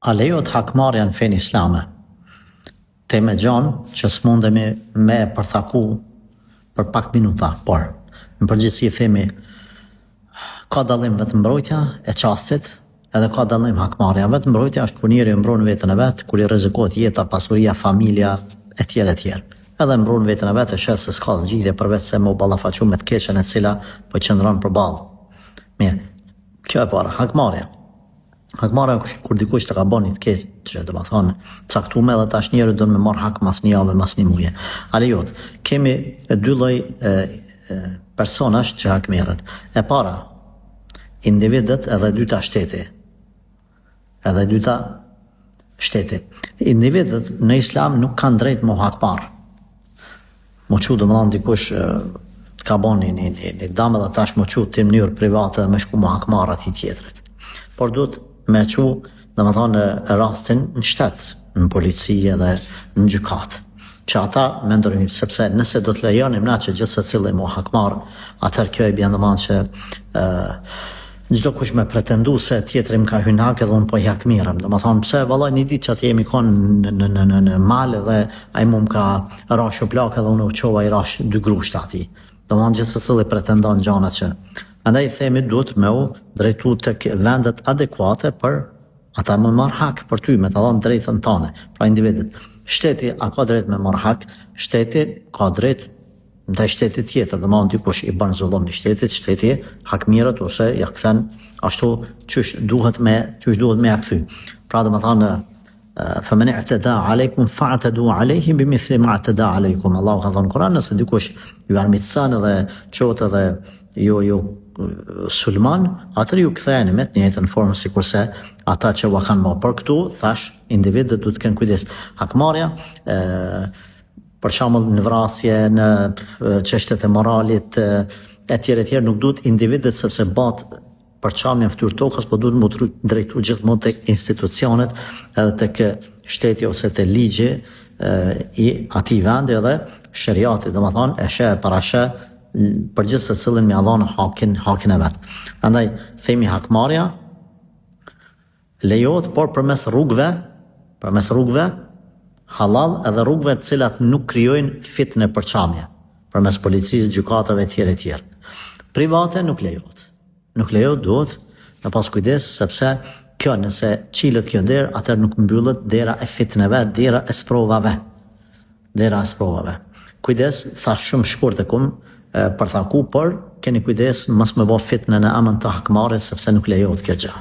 A lejohet hakmarrja në fenë islame? Temë gjanë që s'mundemi me e përthaku për pak minuta, por në përgjithësi themi ka dallim vetëm mbrojtja e çastit, edhe ka dallim hakmarrja. Vetëm mbrojtja është kur njeriu mbron veten e vet, kur i rrezikohet jeta, pasuria, familja etj etj. Edhe mbron veten e vet e shes se s'ka zgjidhje përveç se me u ballafaqu me të keqen e cila po qëndron përballë. Mirë, kjo e para, hakmarrja. Hakmarrja kur dikush të ka bën një të keq, domethënë caktuar edhe tash njeriu do të më marr hak mas një javë, mas një muaji. A lejohet? Kemi dy lloj personash që hakmerren. E para, individët, edhe e dyta shteti. Edhe e dyta shteti. Individët në islam nuk kanë drejt me hakmarr. Mo çu domethënë dikush të ka bën një dëm dhe tash mo çu në mënyrë private dhe më shku mo hakmarr atij tjetrit. Por duhet me qu, domethënë rastin në shtet, në polici edhe në gjykat. Që ata me ndërmim, sepse nëse do të lejonim na që gjithë secili mu hakmarr, atëherë kjo e bën domethënë që çdo kush me pretendu se tjetri më ka hyrë në hak edhe unë po i hakmirem. Domethënë pse vallai një ditë që atë jemi konë në mal dhe ai më ka rashë plak edhe unë u çova i rash dy grushta atij. Domethënë gjithë secili pretendon gjana që andaj themi duhet me u drejtu tek vendet adekuate për ata më marr hak për ty, me të dhënë drejtën tënde, pra individët. Shteti a ka drejt me marr hak? Shteti ka drejt ndaj shtetit tjetër, domethënë dikush i bën zullum në shtetit, shteti hakmirët ose ja kthen ashtu çysh duhet me ja kthy. Pra domethënë فمن اعتدى عليكم فاعتدوا عليه بمثل ما اعتدى عليكم. Allahu ka thënë Kur'an, nëse dikush ju armiqson edhe çohet edhe ju sulman, atëri ju ktheheni me të njëjtën formë sikurse ata që u kanë më. Por këtu thash individët duhet të kenë kujdes. Hakmarrja për shembull në vrasje, në çështjet e moralit etj nuk duhet individët sepse bat përçamje fytyrë tokës, po duhet më drejtu gjithmonë tek institucionet edhe tek shteti ose te ligji i atij vendi edhe shariati, domethënë e sheh parashë për gjithë secilin me Allahun hakin e vet. Prandaj themi hakmarrja lejohet, por përmes rrugëve halal edhe rrugëve të cilat nuk krijojnë fitnë përçamje, përmes policisë, gjykatave etj. Private nuk lejohet. Nuk lejohet, duhet me pas kujdes, sepse kjo nëse qilet kjo derë, atër nuk mbyllet dera e fitneve, dera e sprovave. Kujdes, thash shumë shkurt e kum përthaku, por keni kujdes mos me bë fitnën e amën të hakmarrit, sepse nuk lejohet kjo gjë.